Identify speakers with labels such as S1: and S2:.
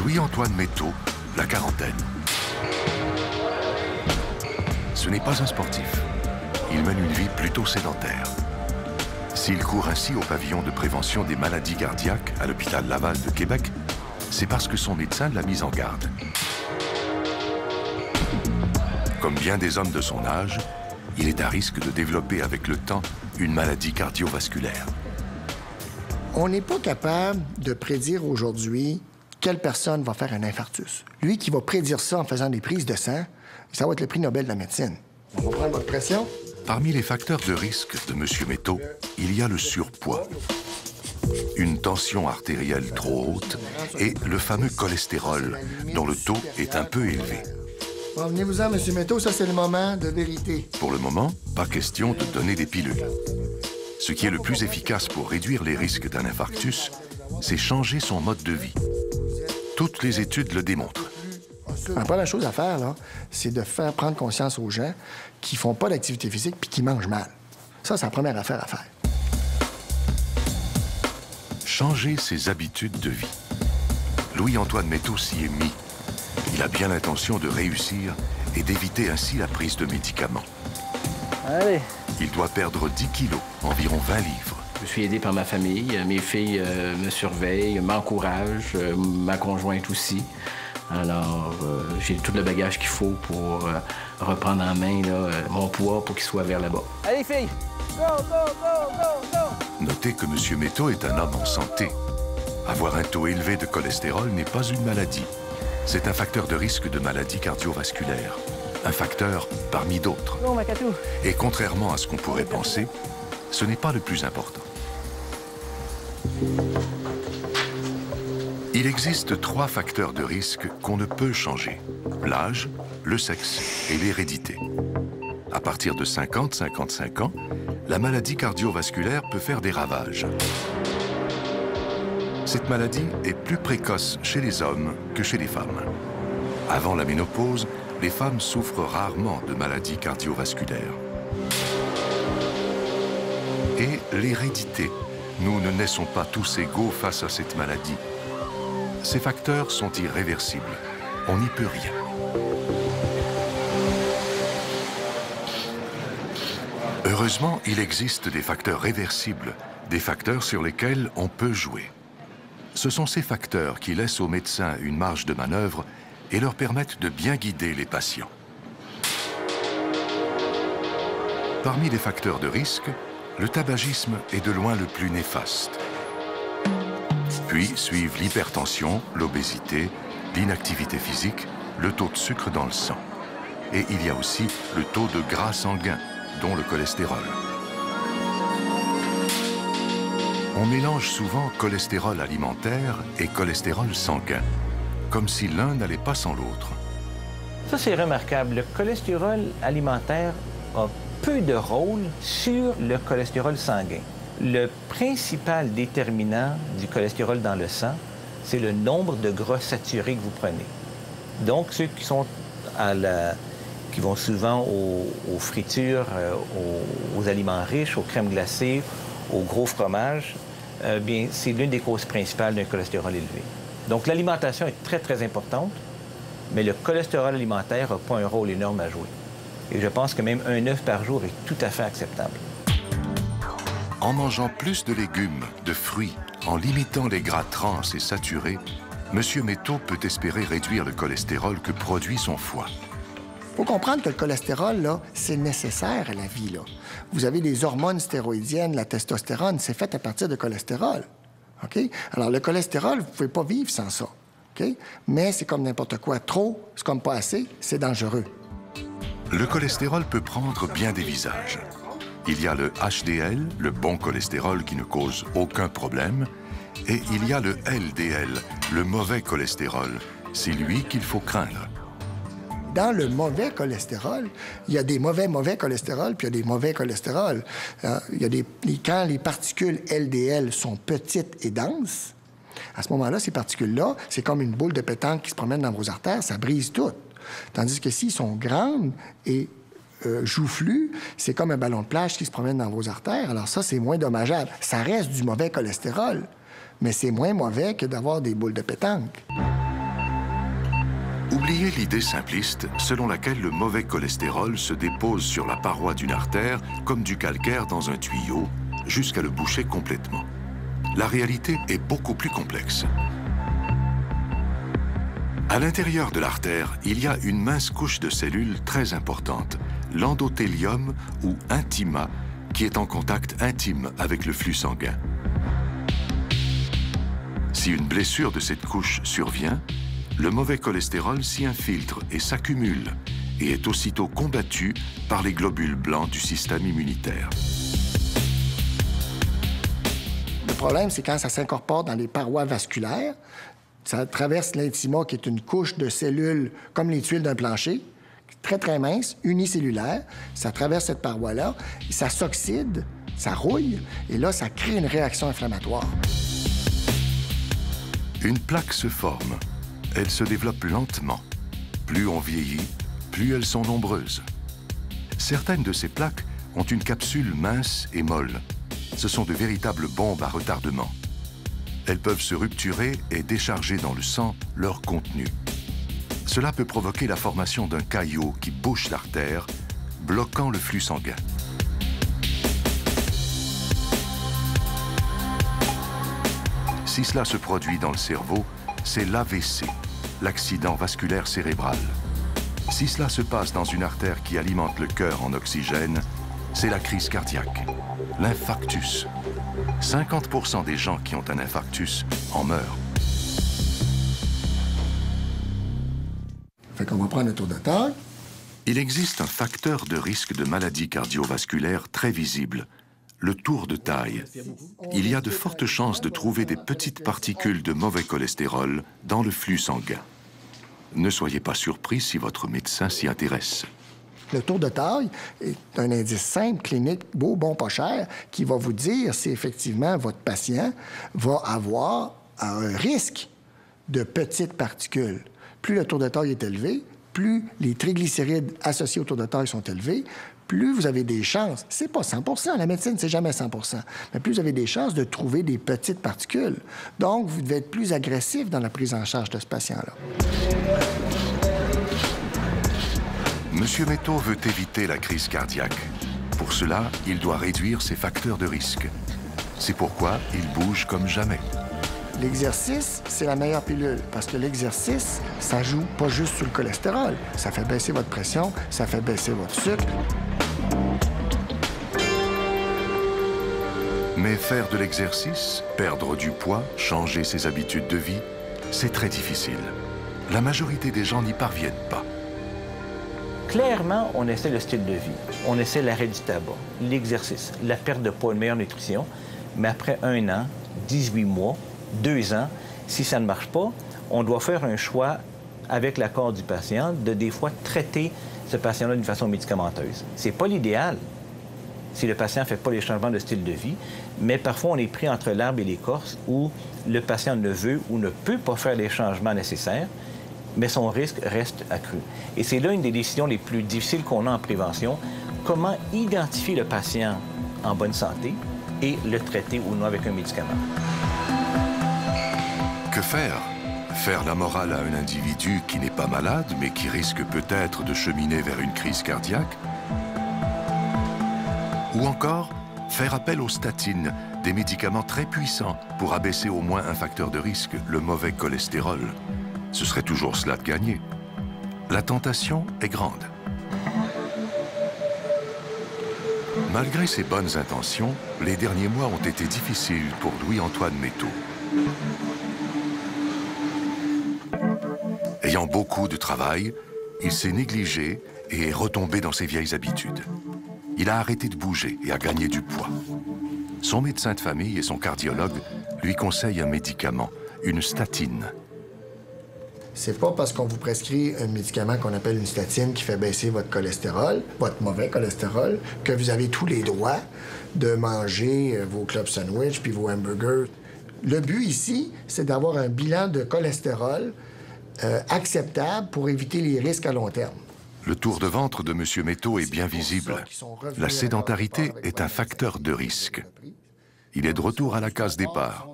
S1: Louis-Antoine Métaux, la quarantaine. Ce n'est pas un sportif. Il mène une vie plutôt sédentaire. S'il court ainsi au pavillon de prévention des maladies cardiaques à l'hôpital Laval de Québec, c'est parce que son médecin l'a mis en garde. Comme bien des hommes de son âge, il est à risque de développer avec le temps une maladie cardiovasculaire.
S2: On n'est pas capable de prédire aujourd'hui quelle personne va faire un infarctus. Lui qui va prédire ça en faisant des prises de sang, ça va être le prix Nobel de la médecine. On va prendre votre pression.
S1: Parmi les facteurs de risque de M. Métaux, il y a le surpoids, une tension artérielle trop haute et le fameux cholestérol, dont le taux est un peu élevé.
S2: Bon, venez-vous-en, M. Métaux, ça c'est le moment de vérité.
S1: Pour le moment, pas question de donner des pilules. Ce qui est le plus efficace pour réduire les risques d'un infarctus, c'est changer son mode de vie. Toutes les études le démontrent.
S2: La première chose à faire, là, c'est de faire prendre conscience aux gens qui font pas d'activité physique puis qui mangent mal. Ça, c'est la première affaire à faire.
S1: Changer ses habitudes de vie. Louis-Antoine Métaux s'y est mis. Il a bien l'intention de réussir et d'éviter ainsi la prise de médicaments.
S3: Allez.
S1: Il doit perdre 10 kilos, environ 20 livres.
S3: Je suis aidé par ma famille. Mes filles me surveillent, m'encouragent, ma conjointe aussi. Alors, j'ai tout le bagage qu'il faut pour reprendre en main là, mon poids pour qu'il soit vers là-bas. Allez, filles! Go, go, go, go, go!
S1: Notez que M. Métaux est un homme en santé. Avoir un taux élevé de cholestérol n'est pas une maladie. C'est un facteur de risque de maladie cardiovasculaire. Un facteur parmi d'autres.
S3: Bon, Macatou.
S1: Et contrairement à ce qu'on pourrait penser, ce n'est pas le plus important. Il existe 3 facteurs de risque qu'on ne peut changer. L'âge, le sexe et l'hérédité. À partir de 50-55 ans, la maladie cardiovasculaire peut faire des ravages. Cette maladie est plus précoce chez les hommes que chez les femmes. Avant la ménopause, les femmes souffrent rarement de maladies cardiovasculaires. Et l'hérédité. Nous ne naissons pas tous égaux face à cette maladie. Ces facteurs sont irréversibles. On n'y peut rien. Heureusement, il existe des facteurs réversibles, des facteurs sur lesquels on peut jouer. Ce sont ces facteurs qui laissent aux médecins une marge de manœuvre et leur permettent de bien guider les patients. Parmi les facteurs de risque, le tabagisme est de loin le plus néfaste. Puis suivent l'hypertension, l'obésité, l'inactivité physique, le taux de sucre dans le sang. Et il y a aussi le taux de gras sanguin, dont le cholestérol. On mélange souvent cholestérol alimentaire et cholestérol sanguin, comme si l'un n'allait pas sans l'autre.
S3: Ça, c'est remarquable. Le cholestérol alimentaire a peu de rôle sur le cholestérol sanguin. Le principal déterminant du cholestérol dans le sang, c'est le nombre de gras saturés que vous prenez. Donc, ceux qui sont qui vont souvent aux fritures, aux aliments riches, aux crèmes glacées, aux gros fromages, bien, c'est l'une des causes principales d'un cholestérol élevé. Donc, l'alimentation est très, très importante, mais le cholestérol alimentaire n'a pas un rôle énorme à jouer. Et je pense que même un œuf par jour est tout à fait acceptable.
S1: En mangeant plus de légumes, de fruits, en limitant les gras trans et saturés, M. Métaux peut espérer réduire le cholestérol que produit son foie.
S2: Il faut comprendre que le cholestérol, là, c'est nécessaire à la vie, là. Vous avez des hormones stéroïdiennes, la testostérone, c'est fait à partir de cholestérol. OK? Alors, le cholestérol, vous ne pouvez pas vivre sans ça. OK? Mais c'est comme n'importe quoi. Trop, c'est comme pas assez, c'est dangereux.
S1: Le cholestérol peut prendre bien des visages. Il y a le HDL, le bon cholestérol qui ne cause aucun problème, et il y a le LDL, le mauvais cholestérol. C'est lui qu'il faut craindre.
S2: Dans le mauvais cholestérol, il y a des mauvais cholestérol, puis il y a des mauvais cholestérol. Quand les particules LDL sont petites et denses, à ce moment-là, ces particules-là, c'est comme une boule de pétanque qui se promène dans vos artères, ça brise tout. Tandis que s'ils sont grandes et joufflues, c'est comme un ballon de plage qui se promène dans vos artères. Alors ça, c'est moins dommageable. Ça reste du mauvais cholestérol, mais c'est moins mauvais que d'avoir des boules de pétanque.
S1: Oubliez l'idée simpliste selon laquelle le mauvais cholestérol se dépose sur la paroi d'une artère comme du calcaire dans un tuyau jusqu'à le boucher complètement. La réalité est beaucoup plus complexe. À l'intérieur de l'artère, il y a une mince couche de cellules très importante, l'endothélium ou intima, qui est en contact intime avec le flux sanguin. Si une blessure de cette couche survient, le mauvais cholestérol s'y infiltre et s'accumule et est aussitôt combattu par les globules blancs du système immunitaire.
S2: Le problème, c'est quand ça s'incorpore dans les parois vasculaires, ça traverse l'intima, qui est une couche de cellules comme les tuiles d'un plancher, très, très mince, unicellulaire. Ça traverse cette paroi-là, et ça s'oxyde, ça rouille, et là, ça crée une réaction inflammatoire.
S1: Une plaque se forme. Elle se développe lentement. Plus on vieillit, plus elles sont nombreuses. Certaines de ces plaques ont une capsule mince et molle. Ce sont de véritables bombes à retardement. Elles peuvent se rupturer et décharger dans le sang leur contenu. Cela peut provoquer la formation d'un caillot qui bouche l'artère, bloquant le flux sanguin. Si cela se produit dans le cerveau, c'est l'AVC, l'accident vasculaire cérébral. Si cela se passe dans une artère qui alimente le cœur en oxygène, c'est la crise cardiaque, l'infarctus. 50% des gens qui ont un infarctus en meurent.
S2: Fait qu'on va prendre un tour de taille.
S1: Il existe un facteur de risque de maladie cardiovasculaire très visible, le tour de taille. Il y a de fortes chances de trouver des petites particules de mauvais cholestérol dans le flux sanguin. Ne soyez pas surpris si votre médecin s'y intéresse.
S2: Le tour de taille est un indice simple, clinique, beau, bon, pas cher, qui va vous dire si effectivement votre patient va avoir un risque de petites particules. Plus le tour de taille est élevé, plus les triglycérides associés au tour de taille sont élevés, plus vous avez des chances, c'est pas 100%, la médecine, c'est jamais 100%, mais plus vous avez des chances de trouver des petites particules. Donc, vous devez être plus agressif dans la prise en charge de ce patient-là.
S1: Monsieur Métaux veut éviter la crise cardiaque. Pour cela, il doit réduire ses facteurs de risque. C'est pourquoi il bouge comme jamais.
S2: L'exercice, c'est la meilleure pilule, parce que l'exercice, ça joue pas juste sur le cholestérol. Ça fait baisser votre pression, ça fait baisser votre sucre.
S1: Mais faire de l'exercice, perdre du poids, changer ses habitudes de vie, c'est très difficile. La majorité des gens n'y parviennent pas.
S3: Clairement, on essaie le style de vie. On essaie l'arrêt du tabac, l'exercice, la perte de poids, une meilleure nutrition. Mais après 1 an, 18 mois, 2 ans, si ça ne marche pas, on doit faire un choix avec l'accord du patient de des fois traiter ce patient-là d'une façon médicamenteuse. C'est pas l'idéal si le patient ne fait pas les changements de style de vie, mais parfois on est pris entre l'arbre et l'écorce où le patient ne veut ou ne peut pas faire les changements nécessaires, mais son risque reste accru. Et c'est là une des décisions les plus difficiles qu'on a en prévention. Comment identifier le patient en bonne santé et le traiter ou non avec un médicament.
S1: Que faire? Faire la morale à un individu qui n'est pas malade, mais qui risque peut-être de cheminer vers une crise cardiaque? Ou encore, faire appel aux statines, des médicaments très puissants pour abaisser au moins un facteur de risque, le mauvais cholestérol. Ce serait toujours cela de gagner. La tentation est grande. Malgré ses bonnes intentions, les derniers mois ont été difficiles pour Louis-Antoine Métaux. Ayant beaucoup de travail, il s'est négligé et est retombé dans ses vieilles habitudes. Il a arrêté de bouger et a gagné du poids. Son médecin de famille et son cardiologue lui conseillent un médicament, une statine.
S2: C'est pas parce qu'on vous prescrit un médicament qu'on appelle une statine qui fait baisser votre cholestérol, votre mauvais cholestérol, que vous avez tous les droits de manger vos club sandwich puis vos hamburgers. Le but ici, c'est d'avoir un bilan de cholestérol acceptable pour éviter les risques à long terme.
S1: Le tour de ventre de M. Métaux est bien visible. La sédentarité est un facteur de risque. Il est de retour à la case départ.